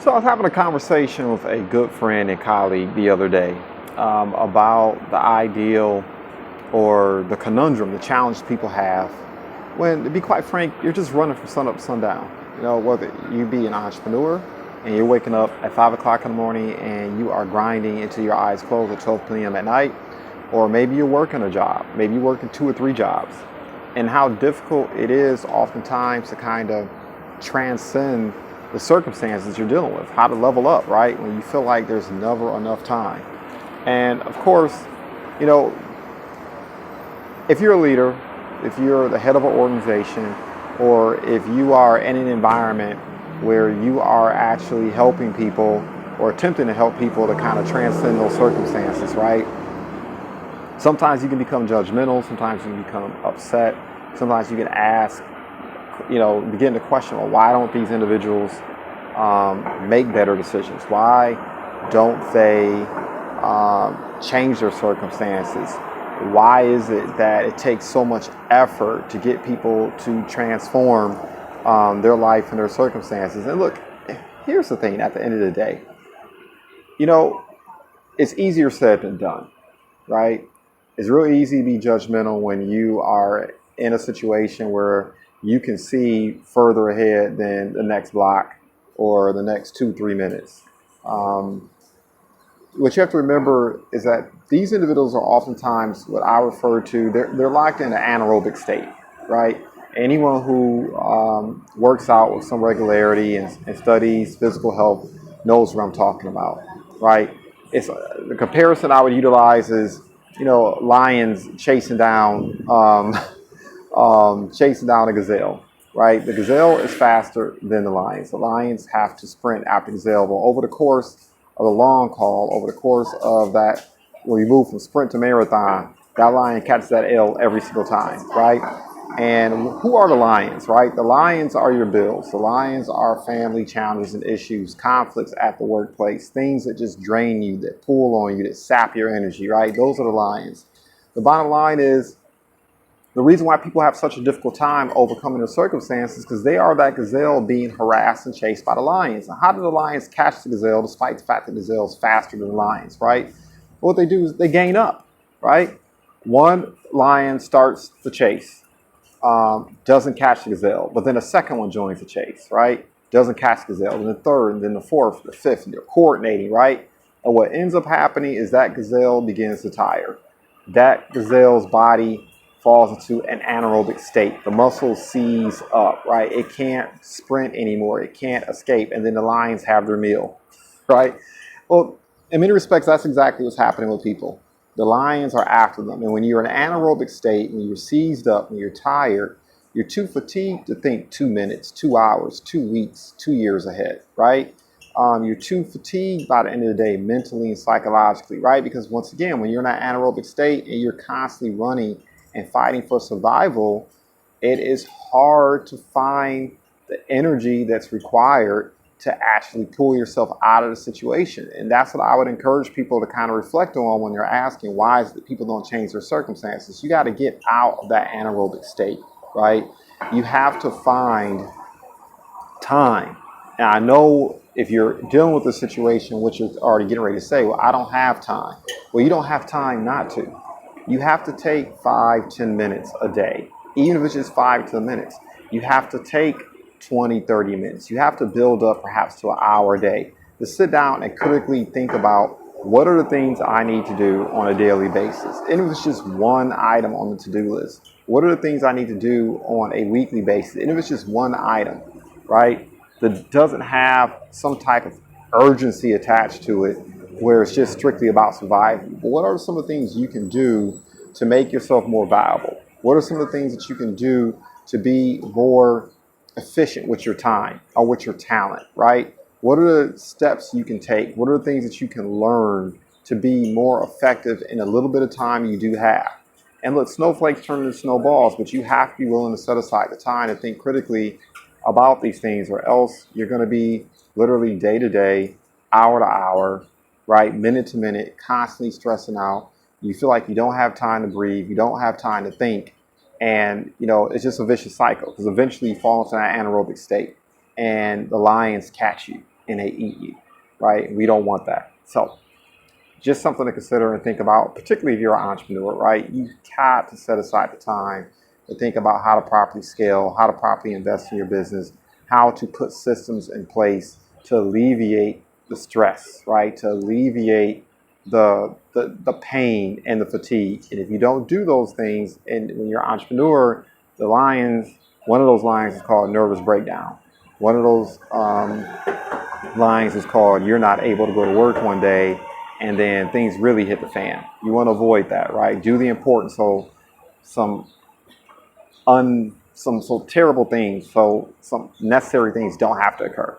So I was having a conversation with a good friend and colleague the other day about the ideal or the conundrum, the challenge people have when, to be quite frank, you're just running from sun up to sundown. You know, whether you be an entrepreneur and you're waking up at 5 o'clock in the morning and you are grinding until your eyes close at 12 p.m. at night, or maybe you're working a job, maybe you're working 2 or 3 jobs, and how difficult it is oftentimes to kind of transcend the circumstances you're dealing with, how to level up, right? When you feel like there's never enough time. And of course, you know, if you're a leader, if you're the head of an organization, or if you are in an environment where you are actually helping people or attempting to help people to kind of transcend those circumstances, right? Sometimes you can become judgmental, sometimes you can become upset, sometimes you can ask, begin to question, well, why don't these individuals make better decisions? Why don't they change their circumstances? Why is it that it takes so much effort to get people to transform their life and their circumstances? And look, here's the thing at the end of the day, it's easier said than done, right? It's really easy to be judgmental when you are in a situation where you can see further ahead than the next block or the next 2-3 minutes. What you have to remember is that these individuals are oftentimes what I refer to, they're locked in an anaerobic state, right? Anyone who works out with some regularity and studies physical health knows what I'm talking about, right? It's the comparison I would utilize is, lions chasing down a gazelle, right? The gazelle is faster than the lions. The lions have to sprint after the gazelle. But over the course of the long haul, over the course of that, when you move from sprint to marathon, that lion catches that L every single time, right? And who are the lions, right? The lions are your bills. The lions are family challenges and issues, conflicts at the workplace, things that just drain you, that pull on you, that sap your energy, right? Those are the lions. The bottom line is, the reason why people have such a difficult time overcoming their circumstances is because they are that gazelle being harassed and chased by the lions. Now, how do the lions catch the gazelle despite the fact that the gazelle is faster than the lions, right? What they do is they gain up, right? One lion starts the chase, doesn't catch the gazelle, but then a second one joins the chase, right? Doesn't catch the gazelle, and the third, and then the fourth, the fifth, and they're coordinating, right? And what ends up happening is that gazelle begins to tire. That gazelle's body falls into an anaerobic state. The muscle seize up, right? It can't sprint anymore. It can't escape. And then the lions have their meal, right? Well, in many respects, that's exactly what's happening with people. The lions are after them. And when you're in an anaerobic state, when you're seized up, when you're tired, you're too fatigued to think 2 minutes, 2 hours, 2 weeks, 2 years ahead, right? You're too fatigued by the end of the day, mentally and psychologically, right? Because once again, when you're in that anaerobic state and you're constantly running and fighting for survival, it is hard to find the energy that's required to actually pull yourself out of the situation. And that's what I would encourage people to kind of reflect on when they're asking why is it that people don't change their circumstances. You got to get out of that anaerobic state, right? You have to find time. And I know if you're dealing with a situation which you're already getting ready to say, well, I don't have time. Well, you don't have time not to. You have to take 5-10 minutes a day, even if it's just 5-10 minutes. You have to take 20-30 minutes. You have to build up perhaps to an hour a day to sit down and critically think about what are the things I need to do on a daily basis. And if it's just one item on the to-do list, what are the things I need to do on a weekly basis? And if it's just one item, right, that doesn't have some type of urgency attached to it, where it's just strictly about survival. But what are some of the things you can do to make yourself more valuable? What are some of the things that you can do to be more efficient with your time or with your talent, right? What are the steps you can take? What are the things that you can learn to be more effective in a little bit of time you do have? And look, snowflakes turn into snowballs, but you have to be willing to set aside the time to think critically about these things, or else you're going to be literally day to day, hour to hour, right, minute to minute, constantly stressing out. You feel like you don't have time to breathe. You don't have time to think. And, it's just a vicious cycle because eventually you fall into that anaerobic state and the lions catch you, and they eat you, right? We don't want that. So just something to consider and think about, particularly if you're an entrepreneur, right? You got to set aside the time to think about how to properly scale, how to properly invest in your business, how to put systems in place to alleviate the stress, right? To alleviate the pain and the fatigue. And if you don't do those things, and when you're an entrepreneur, one of those lines is called nervous breakdown. One of those lines is called you're not able to go to work one day, and then things really hit the fan. You want to avoid that, right? Do the important, so some terrible things, so some necessary things don't have to occur.